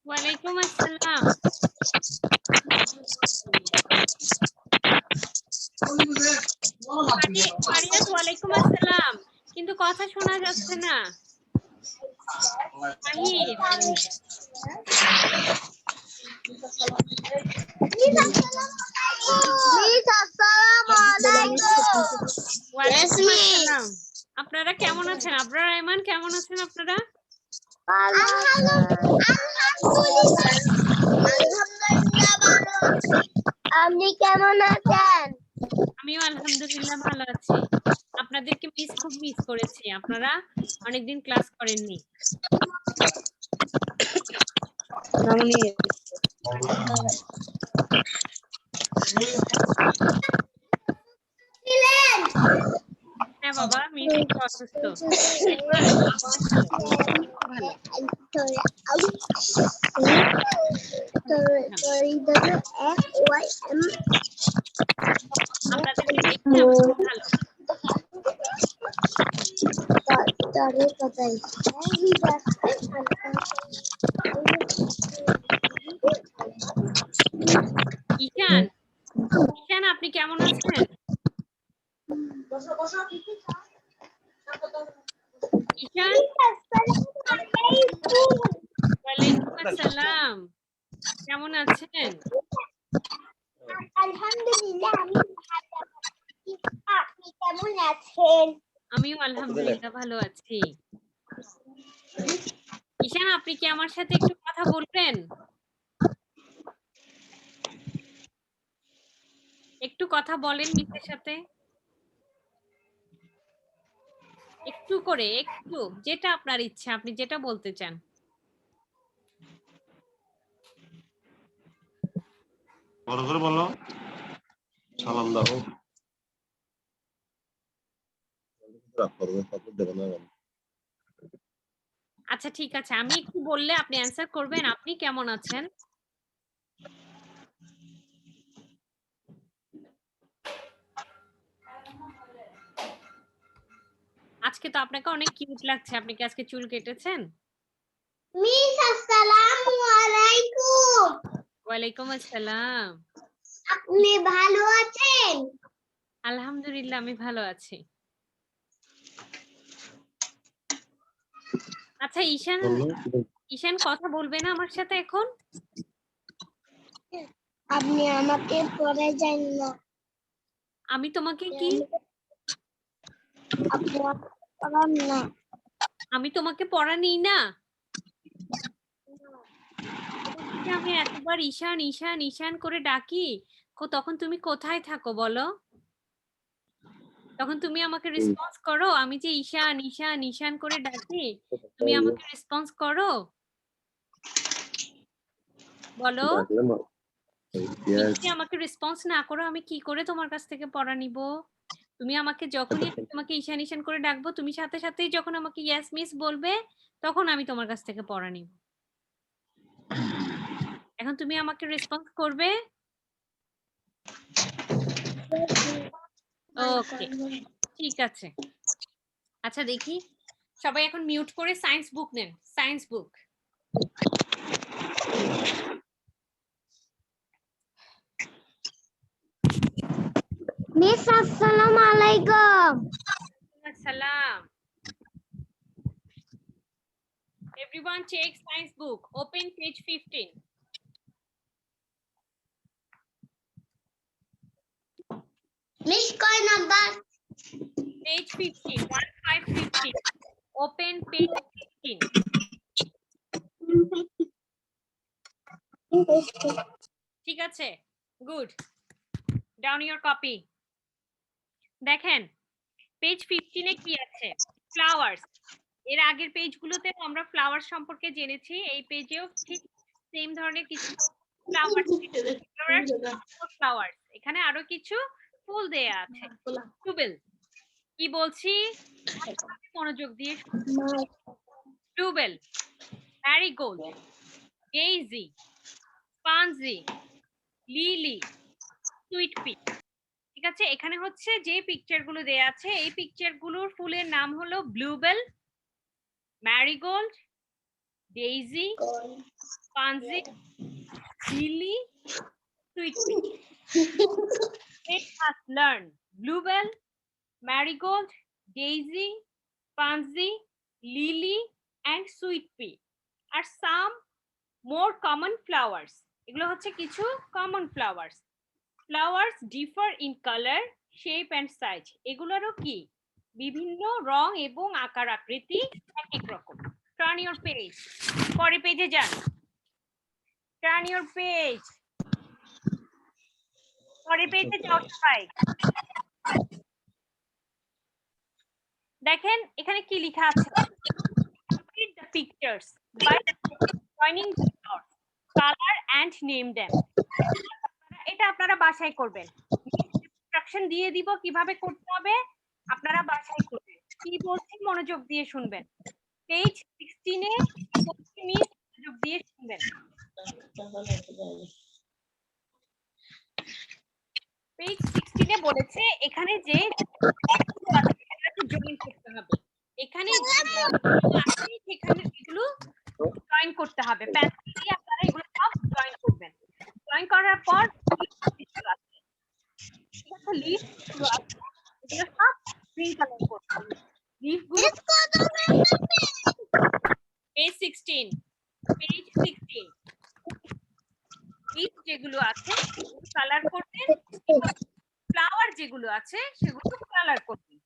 ওয়ালাইকুম আসসালাম। ফারিয়াত ওয়ালাইকুম আসসালাম, কিন্তু কথা শোনা যাচ্ছে না। মাহির ওয়ালাইকুম আসসালাম। আপনারা কেমন আছেন? আবরার রহমান কেমন আছেন আপনারা? আপনি কেমন আছেন? আমিও আলহামদুলিল্লাহ ভালো আছি। আপনাদেরকে খুব মিস করেছি। আপনারা অনেকদিন ক্লাস করেননি। হ্যাঁ বাবা, মিস একটু অসুস্থ। আপনাদেরকে দেখতে আমার খুব ভালো। ঈশান, ঈশান আপনি কেমন আছেন? ঈশান, ওয়ালাইকুম আসসালাম, কেমন আছেন? আলহামদুলিল্লাহ আমি ভালো আছি। আপনি কেমন আছেন? আমিও আলহামদুলিল্লাহ ভালো আছি। ঈশান, আপনি কি আমার সাথে একটু কথা বলবেন? একটু কথা বলেন মিসের সাথে, একটু করে, একটু, যেটা আপনার ইচ্ছা, আপনি যেটা বলতে চান। বড় করে বলো, সালাম দাও। আচ্ছা ঠিক আছে, আমি একটু বললে আপনি অ্যান্সার করবেন। আপনি কেমন আছেন? আজকে তো আপনাকে অনেক কিউট লাগছে। আপনি কি আজকে চুল কেটেছেন? মিস আসসালামু আলাইকুম। ওয়ালাইকুম আসসালাম। আপনি ভালো আছেন? আলহামদুলিল্লাহ আমি ভালো আছি। আচ্ছা ঈশান, ঈশান কথা বলবে না আমার সাথে এখন? আপনি আমাকে পড়ে যান না। আমি তোমাকে কি? আপনি আমাকে পড়ান না। আমি তোমাকে পড়া নিই না? তোমাকে আমি এতবার ঈশান ঈশান ঈশান করে ডাকি, তখন তুমি কোথায় থাকো বলো? তখন তুমি আমাকে রেসপন্স করো? আমি যে ঈশান ঈশান ঈশান করে ডাকি, তুমি আমাকে রেসপন্স করো? বলো। তুমি আমাকে রেসপন্স না করো, আমি কি করে তোমার কাছ থেকে পড়া নিব? তুমি আমাকে যখনই তোমাকে ঈশান ঈশান করে ডাকবো, তুমি সাথে সাথেই যখন আমাকে ইয়েস মিস বলবে, তখন আমি তোমার কাছ থেকে পড়া নিব। এখন তুমি আমাকে রেসপন্স করবে? ওকে, ঠিক আছে। আচ্ছা দেখি, সবাই এখন মিউট করে সায়েন্স বুক নেন। সায়েন্স বুক। মিস আসসালামু আলাইকুম। আসসালাম। Everyone check science book. Open page 15. Miss কয় নাম্বার? Page 15. 1515. Open page 15. ঠিক আছে, গুড। Down your copy. দেখেন পেজ 15 এ কি আছে? ফ্লাওয়ার্স। এর আগের পেজগুলোতে আমরা ফ্লাওয়ার সম্পর্কে জেনেছি, এই পেজেও ঠিক সেম ধরনের কিছু ফ্লাওয়ার্স, ফ্লাওয়ার্স। এখানে আরো কিছু ফুল দেয়া আছে। টুবেল। কি বলছি মনোযোগ দিয়ে bluebell, marigold, daisy, pansy, lily, sweet pea. ঠিক আছে, এখানে হচ্ছে যে পিকচার গুলো দেয়া আছে এই পিকচার গুলোর ফুলের নাম হলো bluebell, marigold, daisy, pansy, lily, sweet pea. Let us learn bluebell, marigold, daisy, pansy, lily, and sweet pea are some more common flowers. এগুলো হচ্ছে কিছু common flowers. Flowers differ in color, shape, and size. এগুলোরও কি বিভিন্ন রং এবং আকার আকৃতি এক এক রকম। Turn your page. পরের পেজে যান। Turn your page. পরের পেজে যাও সবাই। দেখেন এখানে কি লেখা আছে, complete the pictures by joining the dots, color and name them. এটা আপনারা বাসায় করবেন, ইনস্ট্রাকশন দিয়ে দিব কিভাবে করতে হবে, আপনারা বাসায় করবেন। কি বলছি মনোযোগ দিয়ে শুনবেন। পেজ 16 এ মনোযোগ দিয়ে শুনবেন। পেজ 16 এ বলেছে এখানে যে জয়েন করতে হবে, এখানে সেখানে এগুলো জয়েন করতে হবে, পেন্সিল দিয়ে আপনারা এগুলো সব জয়েন করবেন। জয়েন করার পর লিফ গুলো আছে এগুলো সব গ্রিন কালার করতে হবে। লিফ গুলো পেজ 16 লিফ যেগুলো আছে কালার করবেন, ফ্লাওয়ার যেগুলো আছে সেগুলো কালার করবেন।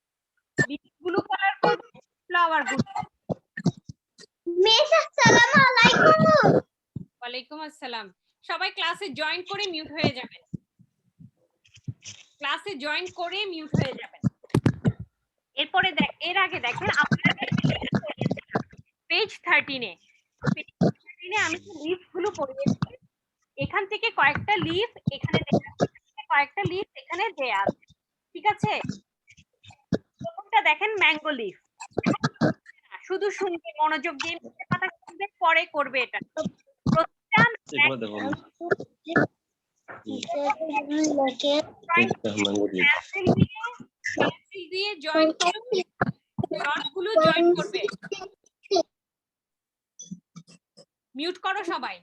লিফগুলো কালার করবেন, ফ্লাওয়ার গুলো। মিস আসসালামু আলাইকুম। ওয়ালাইকুম আসসালাম। সবাই ক্লাসে জয়েন করে মিউট হয়ে যাবেন, ক্লাসে জয়েন করে মিউট হয়ে যাবেন। এরপরে এর আগে দেখেন আপনারা পেজ 13 এ আমি লিফ গুলো পড়িয়েছি, এখান থেকে কয়েকটা লিফ এখানে দেয়া আছে, কয়েকটা লিফ এখানে দেয়া আছে। ঠিক আছে, প্রথমটা দেখেন ম্যাঙ্গো লিফ, শুধু শুনবে মনোযোগ দিয়ে কথা শুনবে, পরে করবে এটা। প্রথমটা পেন্সিল দিয়ে জয়েন করবে, ডটগুলো জয়েন করবে। মিউট করো সবাই।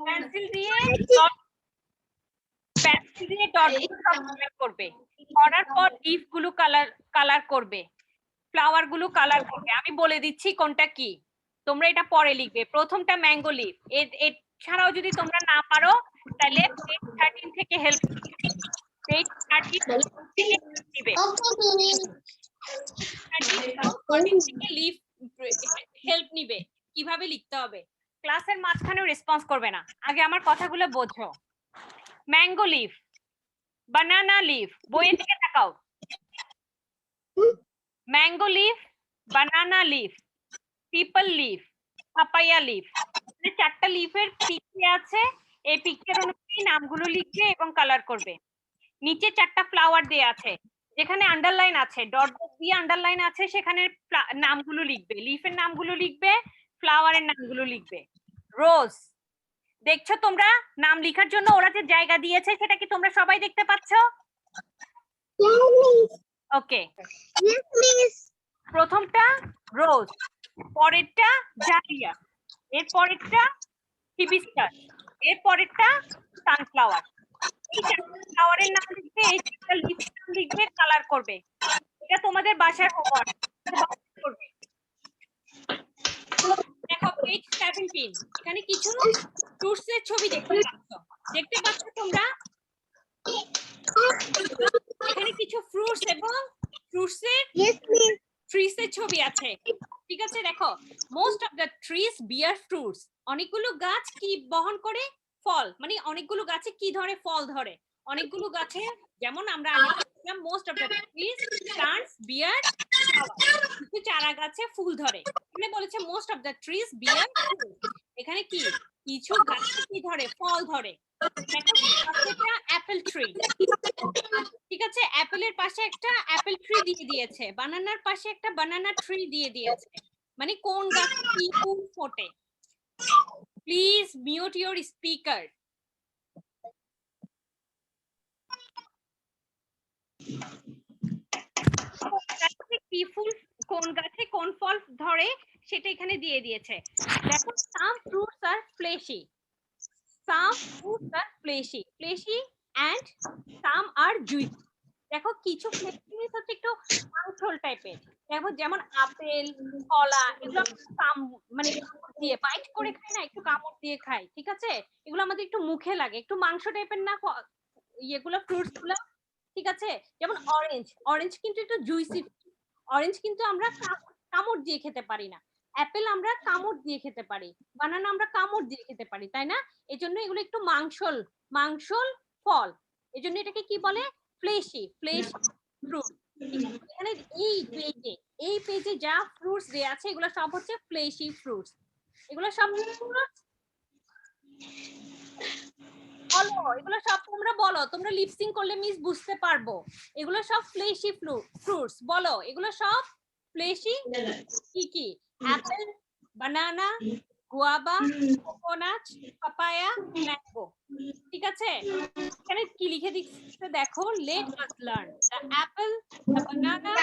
পেন্সিল দিয়ে ডট জয়েন করবে, করার পর লিফ গুলো কালার করবে, ফ্লাওয়ার গুলো কালার করবে। আমি বলে দিচ্ছি কোনটা কি, তোমরা এটা পরে লিখবে। প্রথমটা ম্যাঙ্গো লিফ, এছাড়াও যদি তোমরা না পারো তাহলে পেজ 13 থেকে হেল্প পেজ 13 থেকে দিবে, 13 থেকে লিফ হেল্প নিবে কিভাবে লিখতে হবে। ক্লাসের মাঝখানেও রেসপন্স করবে না, আগে আমার কথাগুলো বোঝো। ম্যাঙ্গো লিফ, বানানা লিফ, বইয়ের দিকে তাকাও। Mango leaf, banana leaf, peepal leaf, papaya leaf. চারটা লিফের পিকচার আছে, এই পিকচার অনুযায়ী নামগুলো লিখবে এবং কালার করবে। নিচে চারটা ফ্লাওয়ার দেয়া আছে, যেখানে আন্ডারলাইন আছে, ডট ডট দিয়ে আন্ডারলাইন আছে, সেখানে নামগুলো লিখবে, লিফের নামগুলো লিখবে, ফ্লাওয়ারের নামগুলো লিখবে। রোজ, দেখছো তোমরা নাম লেখার জন্য ওরা যে জায়গা দিয়েছে সেটা কি তোমরা সবাই দেখতে পাচ্ছ? ওকে, প্রথমটা রোজ, পরেরটা জালিয়া, এর পরেরটা হিবিস্কাস, এর পরেরটা সানফ্লাওয়ার। এই চারটা ফ্লাওয়ারের নাম লিখবে, এই চারটা লিফের নাম লিখবে, কালার করবে। এটা তোমাদের বাসার হোমওয়ার্ক করবে। দেখো পেজ 17, এখানে কিছু ফ্রুটসের ছবি দেখতে পাচ্ছ তোমরা? এখানে কিছু ফ্রুটস এবং ফ্রুটসের ট্রিসের ছবি আছে। ঠিক আছে, দেখো most of the trees bear fruits, অনেকগুলো গাছ কি বহন করে? ফল, মানে অনেকগুলো গাছে কি ধরে? ফল ধরে। অনেকগুলো গাছে, যেমন আমরা আগে বলছিলাম most of the trees plants bear flower, কিছু চারা গাছে ফুল ধরে। এখানে বলেছে most of the trees bear fruits, এখানে কি কিছু গাছে কি ধরে? ফল ধরে। দেখো এটা অ্যাপেল ট্রি, ঠিক আছে, অ্যাপেলের পাশে একটা অ্যাপেল ট্রি দিয়ে দিয়েছে, বানানার পাশে একটা বানানা ট্রি দিয়ে দিয়েছে, মানে কোন গাছে কি ফুল ফোটে। Please mute your speaker. কি ফুল, কোন গাছে কোন ফল ধরে সেটা এখানে দিয়ে দিয়েছে। দেখো some fruits are fleshy, some fruits are fleshy, fleshy and some are juicy. দেখো কিছু ফ্লেশি মিন্স হচ্ছে একটু মাংসল টাইপের, দেখো যেমন আপেল, কলা, এগুলো মানে দিয়ে বাইট করে খাই না, একটু কামড় দিয়ে খাই, ঠিক আছে, এগুলো আমাদের একটু মুখে লাগে, একটু মাংস টাইপের না ইয়েগুলো, ফ্রুটস গুলো, ঠিক আছে। যেমন অরেঞ্জ, অরেঞ্জ কিন্তু একটু জুইসি, অরেঞ্জ কিন্তু আমরা কামড় দিয়ে খেতে পারি না, অ্যাপেল আমরা কামড় দিয়ে খেতে পারি, বানানা আমরা কামড় দিয়ে খেতে পারি, তাই না? এই জন্য এগুলো একটু মাংসল মাংসল ফল, এই জন্য এটাকে কি বলে, ফ্লেশি, ফ্লেশ ফ্রুট। এখানে এই পেজে যা ফ্রুটস দেয়া আছে এগুলো সব হচ্ছে ফ্লেশি ফ্রুটস। এগুলো সব বলো, এগুলো সব তোমরা বলো, তোমরা লিপসিং করলে মিস বুঝতে পারবো। এগুলো সব ফ্লেশি ফ্রুটস, বলো এগুলো সব ফ্লেশি কি কি? অ্যাপেল, বানানা, গুয়াভা, কোকোনাট, পাপায়া, ম্যাঙ্গো, ঠিক আছে। এখানে কি লিখে দিচ্ছে দেখো, let us learn the Apple, the banana,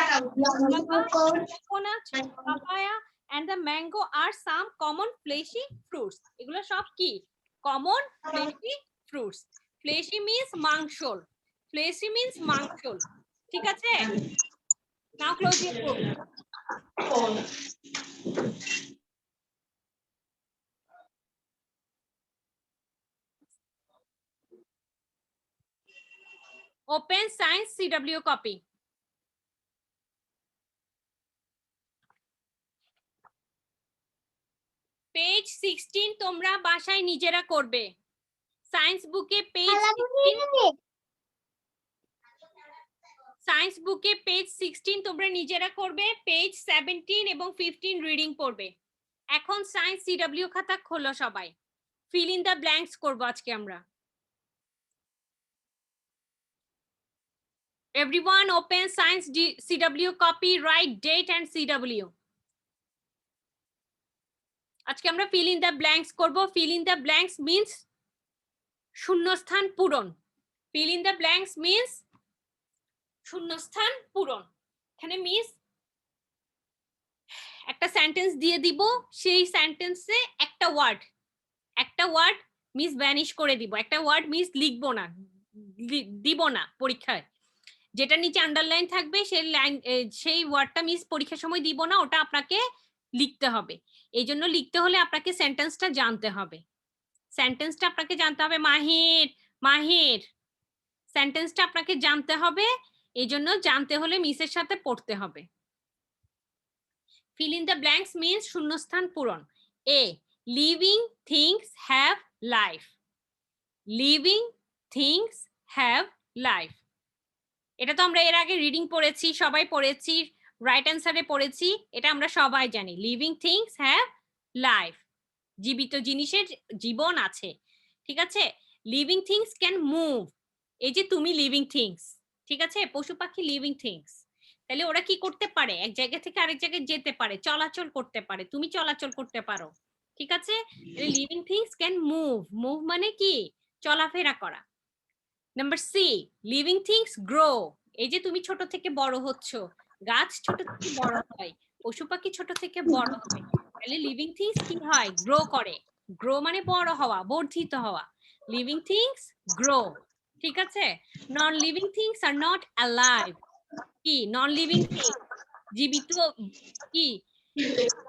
guava, coconut, papaya and the mango are some common fleshy fruits. এগুলো সব কি common fleshy fruits. Fleshy means মাংসল, fleshy means মাংসল, ঠিক আছে। Now close your book. Open science CW copy. Page 16 তোমরা বাসায় নিজেরা করবে। Science বুকে পেজ 16, সায়েন্স বুকে পেজ 16 তোমরা নিজেরা করবে, পেজ 17 এবং 15 রিডিং পড়বে। এখন সায়েন্স সিডব্লিউ খাতা খোলো সবাই, ফিল ইন দ্য ব্ল্যাঙ্কস করব আজকে আমরা। Everyone open science CW copy, write date and CW. আজকে আমরা ফিল ইন দ্য ব্ল্যাঙ্কস করব। Fill in the blanks means শূন্যস্থান পূরণ, fill in the blanks means শূন্যস্থান পূরণ। এখানে মিস একটা সেন্টেন্স দিয়ে দিব, সেই সেন্টেন্সে একটা ওয়ার্ড মিস ভ্যানিশ করে দিব, একটা ওয়ার্ড মিস লিখবো না, দিব না পরীক্ষায়, যেটা নিচে আন্ডারলাইন থাকবে সেই ওয়ার্ডটা মিস পরীক্ষার সময় দিব না, ওটা আপনাকে লিখতে হবে। এই জন্য লিখতে হলে আপনাকে সেন্টেন্সটা জানতে হবে, সেন্টেন্সটা আপনাকে জানতে হবে। মাহির সেন্টেন্সটা আপনাকে জানতে হবে, এই জন্য জানতে হলে মিসের সাথে পড়তে হবে। Fill in the blanks means শূন্যস্থান পূরণ। A, living things have life. Living things have life. এটা তো আমরা এর আগে রিডিং পড়েছি, সবাই পড়েছি, রাইট অ্যান্সারে পড়েছি, এটা আমরা সবাই জানি। লিভিং থিংস হ্যাভ লাইফ, জীবিত জিনিসের জীবন আছে, ঠিক আছে। লিভিং থিংস ক্যান মুভ, এই যে তুমি লিভিং থিংস, ঠিক আছে, পশু পাখি লিভিং থিংস, তাহলে ওরা কি করতে পারে, এক জায়গা থেকে আরেক জায়গায় যেতে পারে, চলাচল করতে পারে, তুমি চলাচল করতে পারো, ঠিক আছে। Living things can move, move মানে কি, চলাফেরা করা। Number C, living things grow, এই যে তুমি ছোট থেকে বড় হচ্ছ, গাছ ছোট থেকে বড় হয়, পশু পাখি ছোট থেকে বড় হয়, তাহলে লিভিং থিংস কি হয়, গ্রো করে। গ্রো মানে বড় হওয়া, বর্ধিত হওয়া। লিভিং থিংস গ্রো, ঠিক আছে। Non living things are not alive, কি নন লিভিং থিংস, জীবিত কি,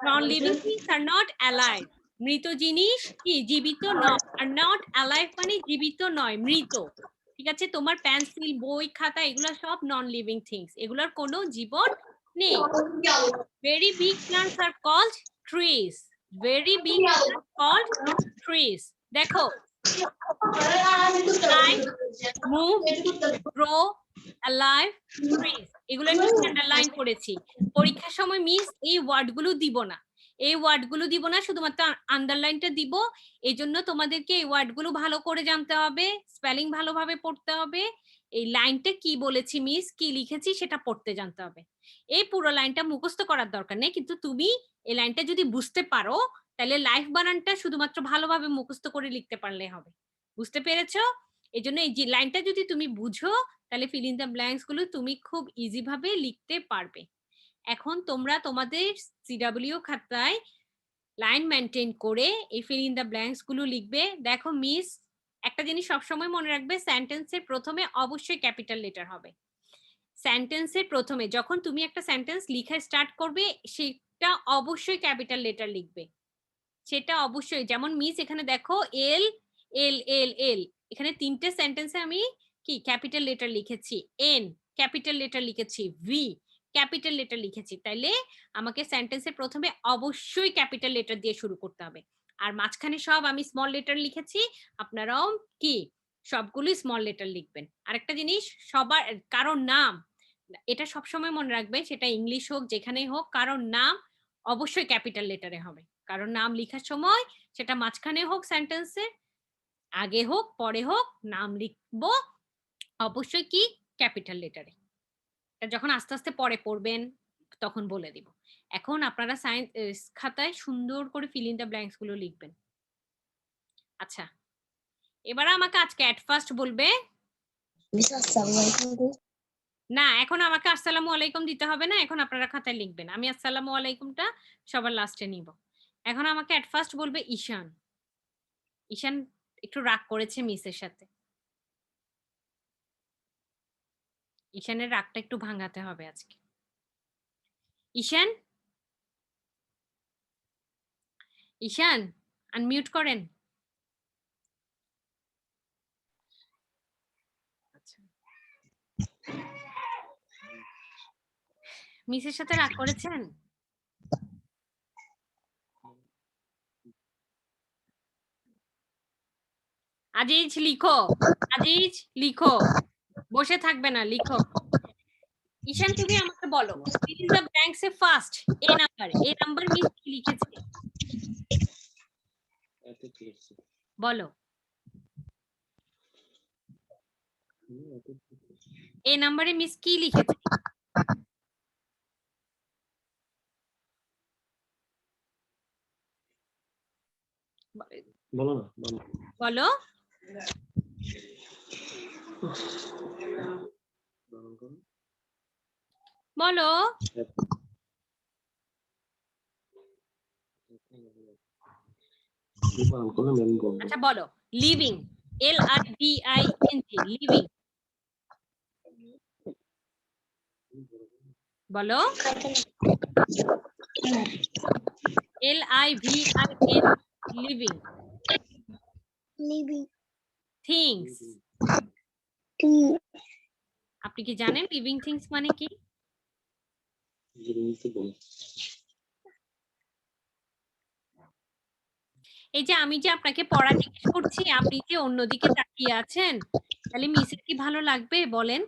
non living things are not alive, মৃত জিনিস কি জীবিত নয়, আর নট অ্যালাইভ মানে জীবিত নয়, মৃত, ঠিক আছে। তোমার পেন্সিল, বই, খাতা, এগুলো সব নন লিভিং থিংস, এগুলোর কোনো জীবন নেই। Very big plants are called trees, very big plants called trees. দেখো মুভ, গ্রো, অ্যালাইভ, ট্রিজ, এগুলো মিস আন্ডারলাইন করেছি। পরীক্ষার সময় মিস এই ওয়ার্ডগুলো দিব না, এই ওয়ার্ডগুলো দিব না, শুধুমাত্র আন্ডারলাইনটা দিব। এই জন্য তোমাদেরকে এই ওয়ার্ডগুলো ভালো করে জানতে হবে, স্পেলিং ভালোভাবে পড়তে হবে, এই লাইনটা কি বলেছি মিস, কি লিখেছি সেটা পড়তে জানতে হবে। এই পুরো লাইনটা মুখস্থ করার দরকার নেই, কিন্তু তুমি এই লাইনটা যদি বুঝতে পারো তাহলে লাইফ বানানটা শুধুমাত্র ভালোভাবে মুখস্থ করে লিখতে পারলে হবে। বুঝতে পেরেছো? এই জন্য এই যে লাইনটা যদি তুমি বুঝো তাহলে ফিল ইন দ্য ব্ল্যাঙ্কস গুলো তুমি খুব ইজি ভাবে লিখতে পারবে। এখন তোমরা তোমাদের সিডব্লিউ খাতায় লাইন মেনটেন করে এই ফিল ইন দ্য ব্ল্যাঙ্কস গুলো লিখবে। দেখো মিস একটা জিনিস সবসময় মনে রাখবে, সেন্টেন্সের প্রথমে অবশ্যই ক্যাপিটাল লেটার হবে। সেন্টেন্সের প্রথমে যখন তুমি একটা সেন্টেন্স লিখা স্টার্ট করবে সেটা অবশ্যই ক্যাপিটাল লেটার লিখবে, সেটা অবশ্যই। যেমন মিস এখানে দেখো এল এল এল এল, এখানে তিনটে সেন্টেন্সে আমি কি ক্যাপিটাল লেটার লিখেছি, এন ক্যাপিটাল লেটার লিখেছি, ভি ক্যাপিটাল লেটার লিখেছি, তাইলে আমাকে সেন্টেন্সের প্রথমে অবশ্যই ক্যাপিটাল লেটার দিয়ে শুরু করতে হবে। আর মাঝখানে সব আমি স্মল লেটার লিখেছি, আপনারাও কি সবগুলো স্মল লেটার লিখবেন। আরেকটা জিনিস, সবার কারোর নাম এটা সবসময় মনে রাখবে, সেটা ইংলিশ হোক যেখানেই হোক, কারোর নাম অবশ্যই ক্যাপিটাল লেটারে হবে। কারণ নাম লেখার সময় সেটা মাঝখানে হোক, সেন্টেন্সের আগে হোক পরে হোক, নাম লিখবো অবশ্যই কি ক্যাপিটাল লেটারে। যখন আস্তে আস্তে পরে পড়বেন তখন বলে দিব। এখন আপনারা সায়েন্স খাতায় সুন্দর করে ফিল ইন দ্য ব্ল্যাঙ্কস গুলো লিখবেন। আচ্ছা, এবার আমাকে আজকে এট ফার্স্ট বলবে না, এখন আমাকে আসসালামু আলাইকুম দিতে হবে না, এখন আপনারা খাতায় লিখবেন। আমি আসসালামু আলাইকুমটা সবার লাস্টে নিব। এখন আমাকে এট ফার্স্ট বলবে ঈশান। ঈশান একটু রাগ করেছে মিসের সাথে, ঈশানের রাগটা একটু ভাঙাতে হবে আজকে। ঈশান, ঈশান আনমিউট করেন। মিসের সাথে রাগ করেছেন? আজিজ লিখো, আজিজ লিখো, বসে থাকবে না, লিখো। ঈশান তুমি আমাকে বলো fill in the blanks A first A number miss কি লিখেছে বলো। এ নাম্বারে মিস কি লিখেছে? বলো না, বলো। বলো। আচ্ছা বলো, লিভিং, LIVING, লিভিং বলো। LIVING, living. লিভিং থিংস, আপনি কি জানেন লিভিং থিংস মানে কি? এই যে আমি যে আপনাকে পড়া জিজ্ঞেস করছি, আপনি যে অন্যদিকে তাকিয়ে আছেন, তাহলে মিসের কি ভালো লাগবে বলেন?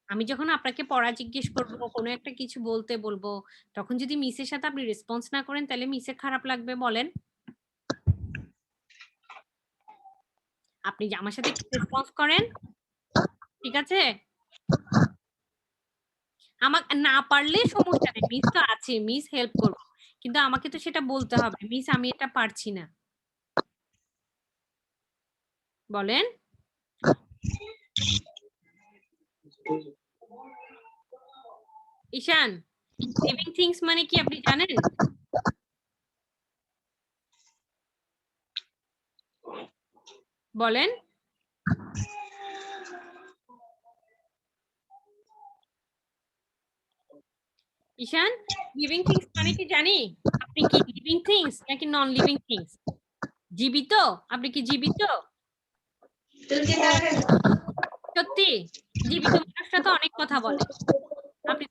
আমি যখন আপনাকে পড়া জিজ্ঞেস করবো, কোনো একটা কিছু বলতে বলবো, তখন যদি মিসের সাথে আপনি রেসপন্স না করেন তাহলে মিসের খারাপ লাগবে বলেন? আপনি যে আমার সাথে রেসপন্স করেন, ঠিক আছে? আমাকে না পারলে সমস্যা নেই, মিস তো আছে, মিস হেল্প করব, কিন্তু আমাকে তো সেটা বলতে হবে, মিস আমি এটা পারছি না বলেন। ঈশান, লিভিং থিংস মানে কি আপনি জানেন? বলেন। ঈশান, লিভিং থিংস মানে কি জানি? আপনি কি লিভিং থিংস নাকি নন লিভিং থিংস? জীবিত? আপনি কি জীবিত? সত্যি? জীবিত মানুষটা তো অনেক কথা বলে, আপনি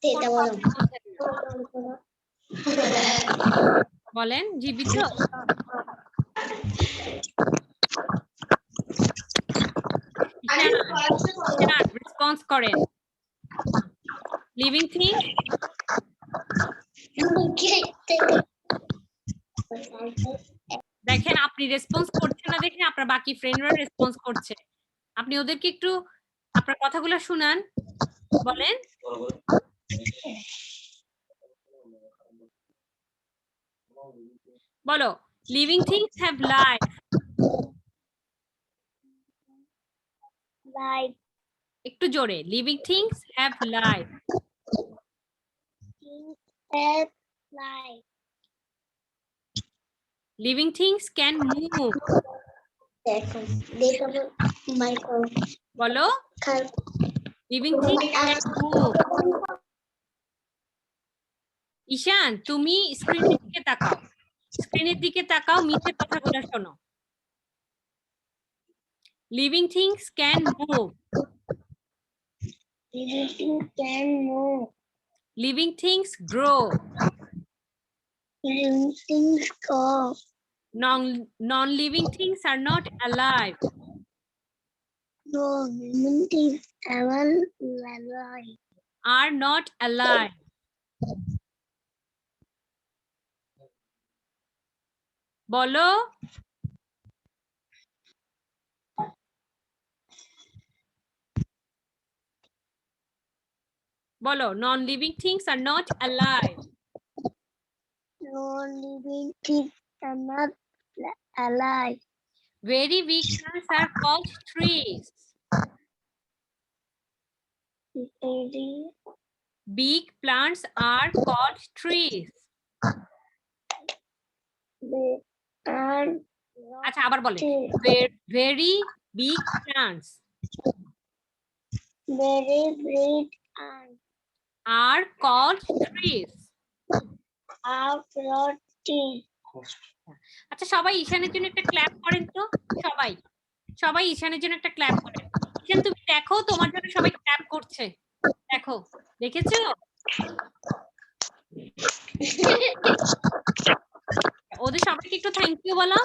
বলেন জীবিত? রেসপন্স করেন। Living thing? রেসপন্স করছে না দেখে আপনার বাকি ফ্রেন্ডরা রেসপন্স করছে। আপনি ওদেরকে একটু আপনার কথাগুলো শুনান, বলেন। বলো, living things have life. Life. একটু জোরে, living things have life. Things have life. Living things can move. দেখো মাইক্রো বলো, লিভিং থিংস ক্যান মুভ। ঈশান, তুমি স্ক্রিনের দিকে তাকাও, স্ক্রিনের দিকে তাকাও, মিথ্যে কথাগুলো শোনো। Living things can move. Living can move. Living things grow. Living things go. Non-living things are not alive. No, living things ever alive. Are not alive. বলো, বলো, non-living things are not alive. No living things are not alive. Very big plants are called trees. Very Big plants are called trees. big and আচ্ছা, আবার বলেন, very big plants very big and are called trees. are floating. আচ্ছা, সবাই ঈশানের জন্য একটা clap করেন তো। সবাই সবাই ঈশানের জন্য একটা ক্ল্যাপ করেন। ঈশান, তুমি দেখো, তোমার জন্য সবাই ক্ল্যাপ করছে। দেখো, দেখেছো? ওদের সবাইকে একটু থ্যাংক ইউ বলো।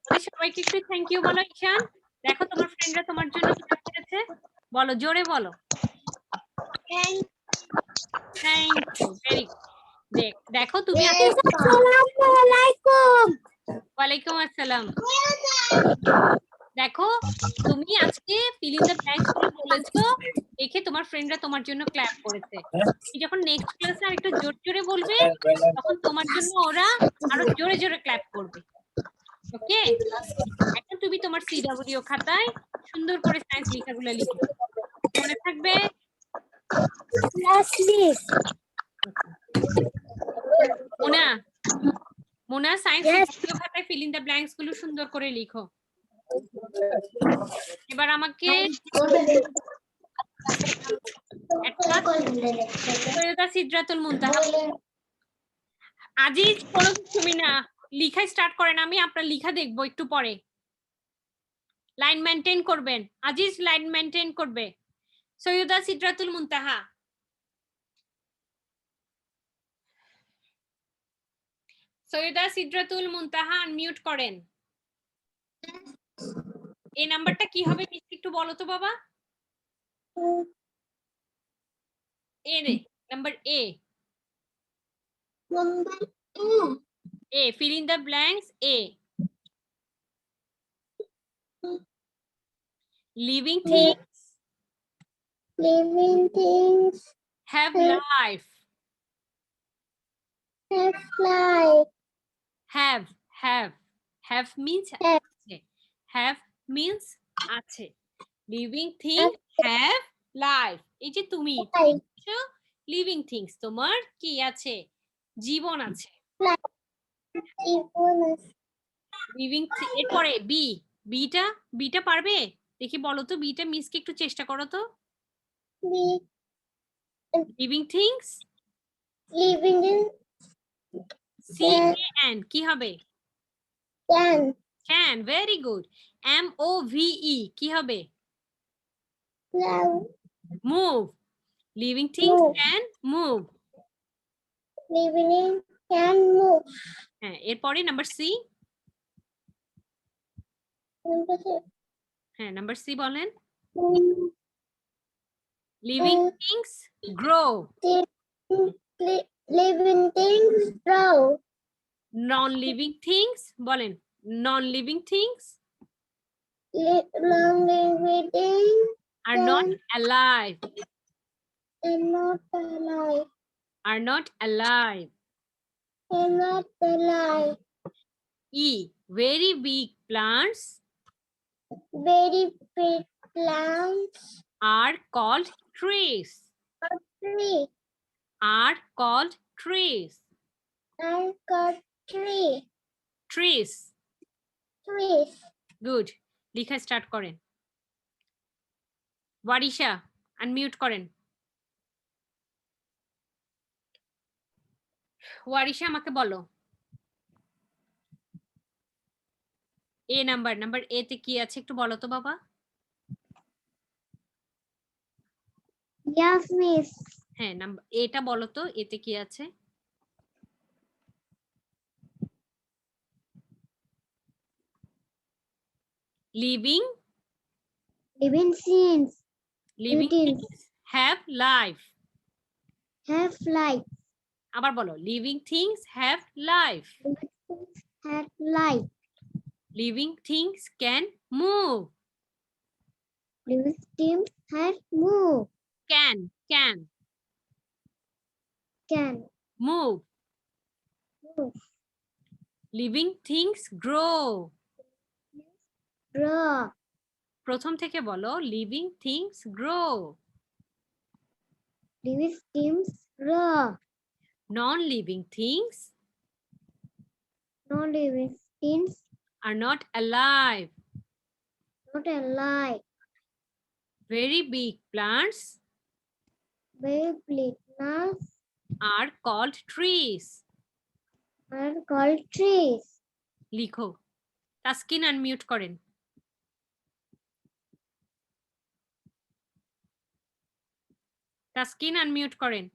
ওদের সবাইকে একটু থ্যাংক ইউ বলো। ঈশান, দেখো তোমার ফ্রেন্ডরা তোমার জন্য ক্ল্যাপ করেছে। বলো, জোরে বলো, থ্যাংক ইউ। Very good. দেখো তুমি ওয়ালাইকুম আসসালাম। দেখো, তুমি আজকে ফিল ইন দ্য ব্ল্যাঙ্কস গুলো বলেছো, দেখে তোমার ফ্রেন্ডরা তোমার জন্য ক্ল্যাপ করেছে। তুমি যখন নেক্সট ক্লাসে আরেকটু জোরে জোরে বলবে, তখন তোমার জন্য ওরা আরো জোরে জোরে ক্ল্যাপ করবে। ওকে, এখন তুমি তোমার সিডব্লিউ খাতায় সুন্দর করে সায়েন্স লেখাগুলো লিখো, মনে থাকবে? মোনা, মোনা, সায়েন্স সিডব্লিউ খাতায় ফিল ইন দ্য ব্ল্যাঙ্কস গুলো সুন্দর করে লিখো। এবার আমাকে সিদরাতুল মুনতাহা। আজিজ, কোনো তুমি না, লিখা স্টার্ট করেন, আমি আপনার লিখা দেখবো একটু পরে। লাইন মেনটেন করবেন, আজিজ লাইন মেনটেন করবে। সৈয়দা সিদরাতুল মুনতাহা। সৈয়দা সিদরাতুল মুনতাহা আনমিউট করেন। এই নাম্বারটা কি হবে একটু বলো তো বাবা। এ রে, number A. A, fill in the blanks. A, living things have life. Have means আছে। Have means আছে। Living things have life. এই যে তুমি লিভিং থিংস, তোমার কি আছে? জীবন আছে। লিভিং, এরপরে বি। বিটা পারবে? দেখি বলো তো, বিটা মিসকে একটু চেষ্টা করো তো। লিভিং থিংস C-A-N কি হবে? Can, very good. M-O-V-E কি হবে? Move. Living things can move. হ্যাঁ, এরপরে নাম্বার সি। হ্যাঁ, নাম্বার সি বলেন। Living things grow. Living things grow. Non living things বলেন, Non-living things Non-living are not alive. and not alive. Are not alive. And not alive. E. Very big plants Very big plants are called trees. tree Are called trees. and got Trees. trees. Good. লিখা start করেন। ওয়ারিশা unmute করেন। ওয়ারিশা আমাকে বলো এ number A তে কি আছে একটু বলো তো বাবা। Yes, miss. হ্যাঁ নাম্বার এটা বলো তো এতে কি আছে। Living Living things things have life. have life. আবার বলো living things have life. Living things have life. Living things can move. Living things have move. Can Can move. move. Living things grow. Draw. প্রথম থেকে বলো living things grow. Living things draw. Non-living things Non-living things are not alive. not alive. Very big plants Very big plants are called trees. are called trees. লিখো। Taskin unmute করেন। Taskin unmute করেন।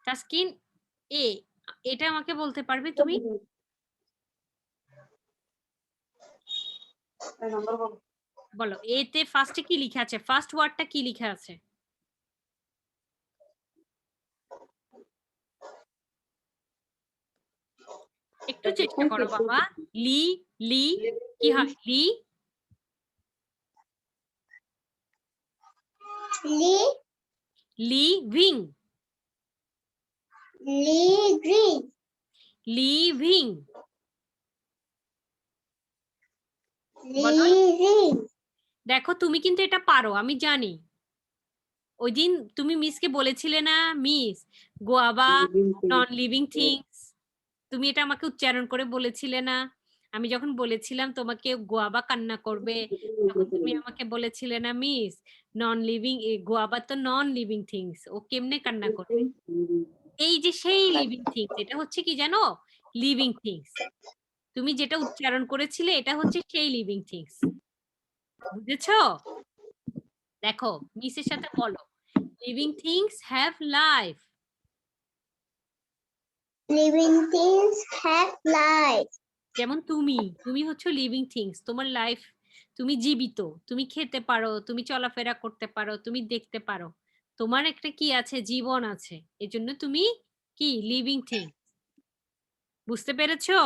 তাসকিন এ এটা আমাকে বলতে পারবে তুমি? বলো এতে ফার্স্টে কি লেখা আছে? ফার্স্ট ওয়ার্ডটা কি লেখা আছে? একটু চেষ্টা করো বাবা। লি কি হয়? Living Living. বলো। Living. দেখো তুমি কিন্তু এটা পারো আমি জানি। ওই দিন তুমি মিসকে বলেছিলে না miss guava non living things, তুমি এটা আমাকে উচ্চারণ করে বলেছিলে না? আমি যখন বলেছিলাম তোমাকে গোয়াবা কান্না করবে তখন তুমি আমাকে বলেছিলে না মিস নন লিভিং গোয়াবা তো নন লিভিং থিংস, ও কেমনে কান্না করবে? এই যে সেই লিভিং থিংস, এটা হচ্ছে কি জানো? Living things. তুমি যেটা উচ্চারণ করেছিলে এটা হচ্ছে সেই লিভিং থিংস, বুঝেছো? দেখো মিসের সাথে বলো living things have life. Living things have life. যেমন তুমি হচ্ছে লিভিং থিংস, তোমার লাইফ, তুমি জীবিত, তুমি খেতে পারো, তুমি চলাফেরা করতে পারো, তুমি দেখতে পারো, তোমার একটা কি আছে? জীবন আছে, এজন্য তুমি কি লিভিং থিংস। বুঝতে পেরেছো?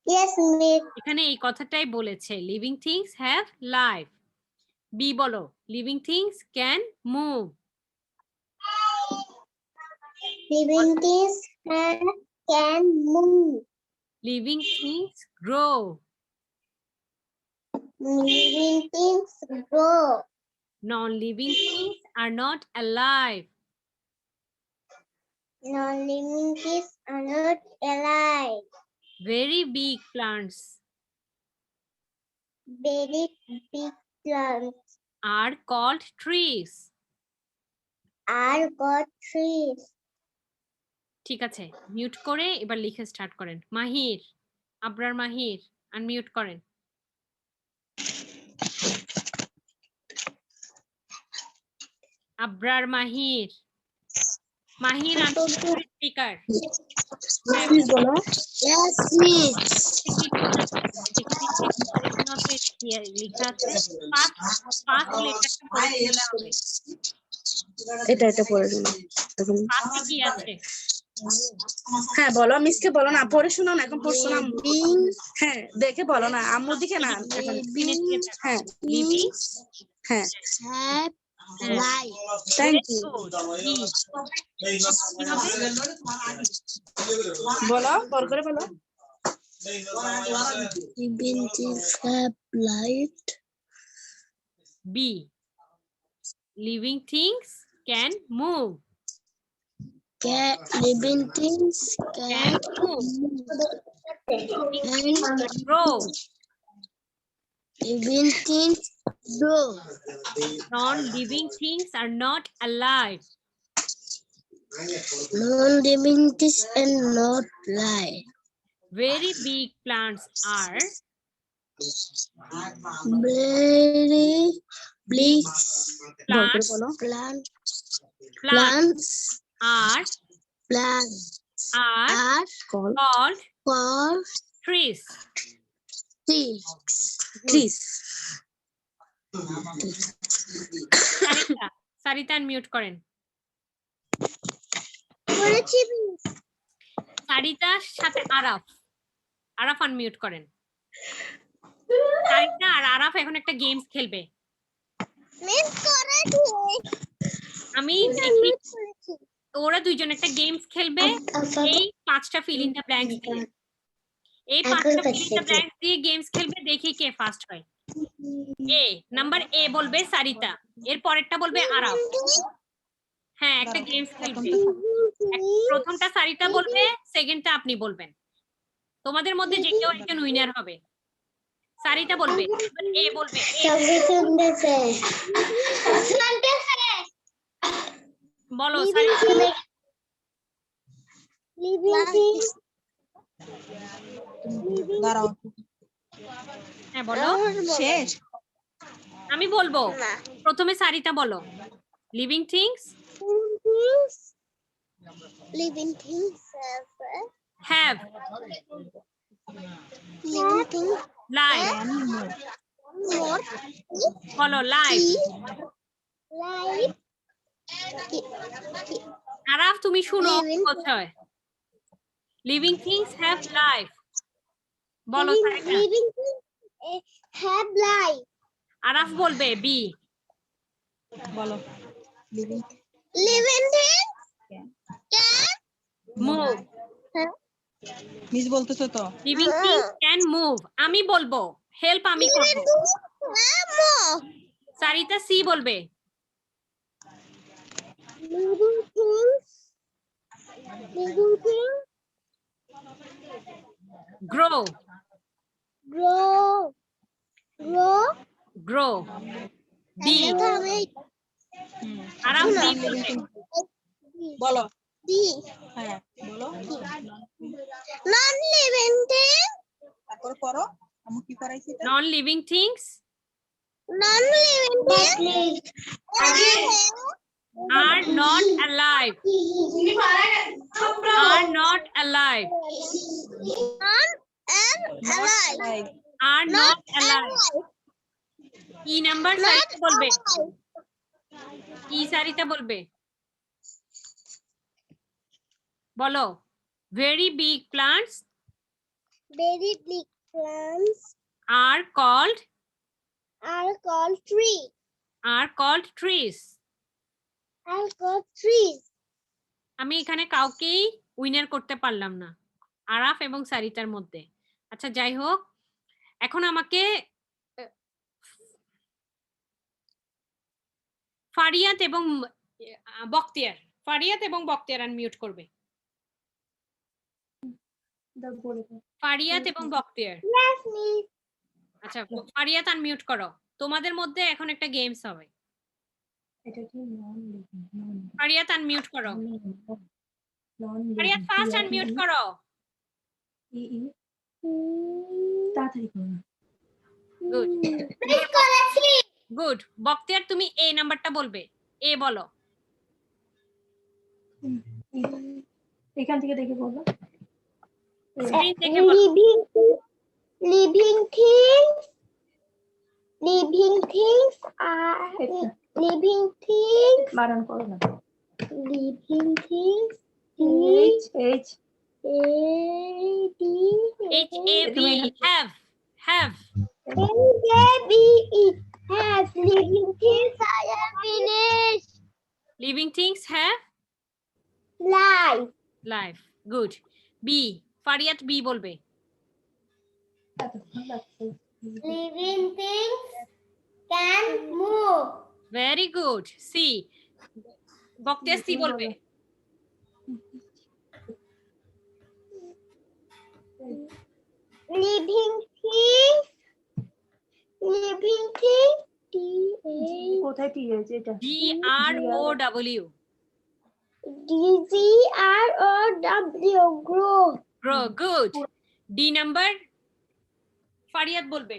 Yes, miss. এখানে এই কথাটাই বলেছে living things have life. B বলো living things can move. Living things can move. Living things grow. Living things grow. Non-living things are not alive. Non-living things are not alive. Very big plants Very big plants are called trees. are called trees. ঠিক আছে, mute করে এবার লিখে start করেন। মাহির, আবরার মাহির unmute করেন। আবরার মাহির speaker. Yes, miss. লেখা আছে পাঁচ লেটারটা পড়ে ফেলা হবে। এটা পড়ে শোনো এখন। পাশে কি আছে? হ্যাঁ বলো, মিসকে বলো না, পড়ে শোনো না, এখন পড়ছো না। হ্যাঁ দেখে বলো না, আম্মুর দিকে না এখন। স্ক্রিনের দিকে তাকাও। হ্যাঁ লিভিং হ্যাঁ have life. Thank you. বলো পর করে বলো। Living things have life. B. Living things can move. Living things Can can move. and Grow. living things grow. Non-living things are not alive. Non-living things and not life. Very big plants are Very big plants বলো plants are call called called trees. Please. Sarita unmute করেন। সারিতার সাথে Araf unmute করেন। সারিতা আর আরাফ এখন একটা games খেলবে। আমি দেখি ওরা দুইজন একটা গেমস খেলবে এই 5টা ফিল ইন দ্য ব্ল্যাঙ্কস দিয়ে। এই 5টা ফিল ইন দ্য ব্ল্যাঙ্কস দিয়ে গেমস খেলবে, দেখি কে ফার্স্ট হয়। নাম্বার এ বলবে সারিতা, এর পরেরটা বলবে আরাফ। হ্যাঁ একটা গেমস খেলবে, প্রথমটা সারিতা বলবে, সেকেন্ডটা আপনি বলবেন। তোমাদের মধ্যে যে কেউ একজন উইনার হবে। সারিতা বলবে, এ বলবে বলো সারিতা। হ্যাঁ বলো। শেষ। আমি বলবো, প্রথমে সারিতা বলো। Living things Living things have living things life. more বলো লাইফ। life. আরাফ তুমি শুনো Living কোথায়? Living things have life. বলো Sarita. living things have life. Araf বলবে বি। বলো Living things can move. Miss বলতেছো তো। Living things can move. আমি বলবো, হেল্প আমি করব। move. সারিতা সি বলবে। Living things grow. Grow D. Araf D বলবে। বলো। D. হ্যাঁ বলো। Non-living things. তারপর করো, আমি কি করাইছি এটা? Non living things Non-living things are not alive. Are not alive. alive. Are not alive. E number Sarita বলবে। ই সারিতা বলবে। বলো very big plants Very big plants are called trees. trees. আমি এখানে কাউকেই উইনার করতে পারলাম না, আরাফ এবং সারিতার মধ্যে। আচ্ছা যাই হোক, এখন আমাকে ফারিয়াত এবং বখতিয়ার আনমিউট করবে। ফারিয়াত এবং বখতিয়ার। Yes, miss. আচ্ছা ফারিয়াত আনমিউট করো। তোমাদের মধ্যে এখন একটা গেমস হবে। ফারিয়াত আনমিউট করো। ফারিয়াত ফার্স্ট আনমিউট করো। Good good. বখতিয়ার তুমি এ নাম্বারটা বলবে। এ বলো। এখান থেকে দেখে বলবো। স্ক্রিন দেখে বলো। Living things are Living things. বানান করো না। Living things. H H A-D. HAV have A-B-E. Has living things I have finished. living things have Life. life. Good. B ফারিয়াত B বলবে। Living things can move. Very good. C Bakhtiyar C বলবে। Living things. Living things. D-A. কোথায় টি আছে এটা? GROW D-G-R-O-W. Grow. grow. Good. D number ফারিয়াত বলবে।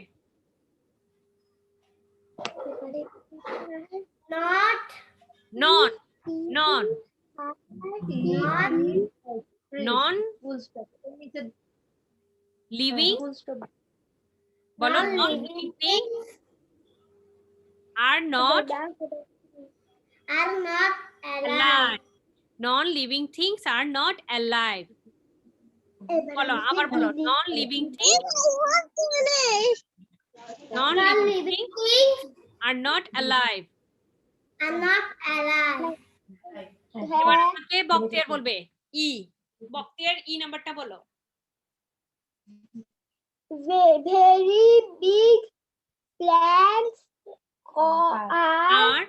Not. non non non living বলো non living things are not Are not alive. alive. Non living things are not alive. বলো আবার বলো non living things non living things are not alive. Are not alive. এবার আমাকে বক্তিয়ার বলবে ই বক্তিয়ার ই নাম্বারটা বলো। Very big plants are R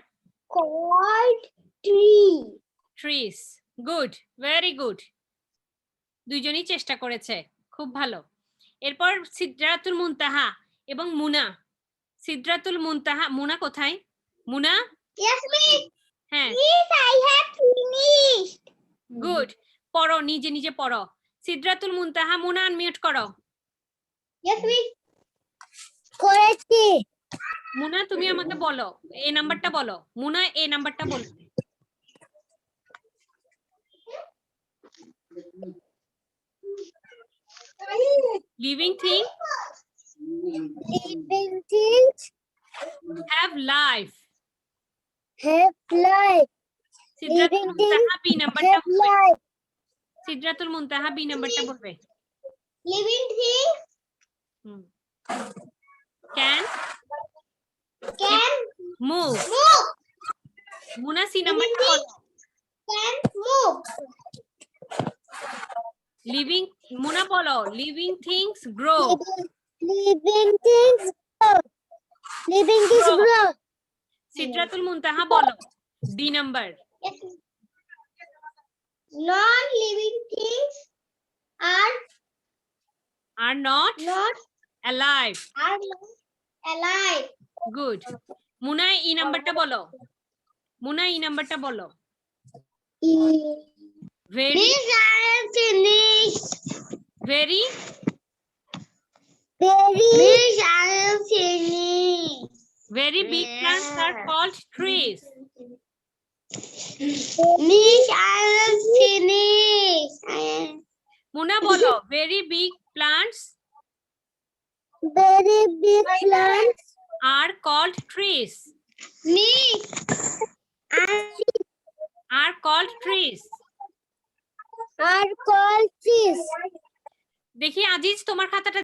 called tree. trees. Good, very good. দুইজনই চেষ্টা করেছে, খুব ভালো। এরপর সিদরাতুল মুনতাহা এবং মুনা। সিদরাতুল মুনতাহা, মুনা কোথায়? মুনা? Yes, miss. হ্যাঁ, Miss, I have finished. Good. পড়ো, নিজে নিজে পড়ো। সিদরাতুল মুনতাহা, মুনা আনমিউট করো। Yes, miss. করেছি। মুনা তুমি আমাকে বলো, এই নাম্বারটা বলো। মুনা এই নাম্বারটা বলো। Living thing Living things have life. have life. Sidratul Living things Muntaha B নাম্বারটা have বলবে। life. সিদরাতুল মুনতাহা বি নাম্বারটা বলবে। Living things can can move. move. Muna C নাম্বারটা বলো। Can move. লিভিং, মুনা বলো living things grow. Living things grow. Living things Grow. grow. Sidratul Muntaha বলো D number. Yes. Non-living things are not not alive. alive. Good. Muna E নাম্বারটা বলো। মুনা E নাম্বারটা বলো। Very Miss, I am finished. Very Miss, I am finished. very big plants are called trees. Miss, I am finished. মুনা বলো very big plants Very big plants. are called trees. Miss, Are called trees. are called trees. দেখি আজিজ তোমার খাতাটা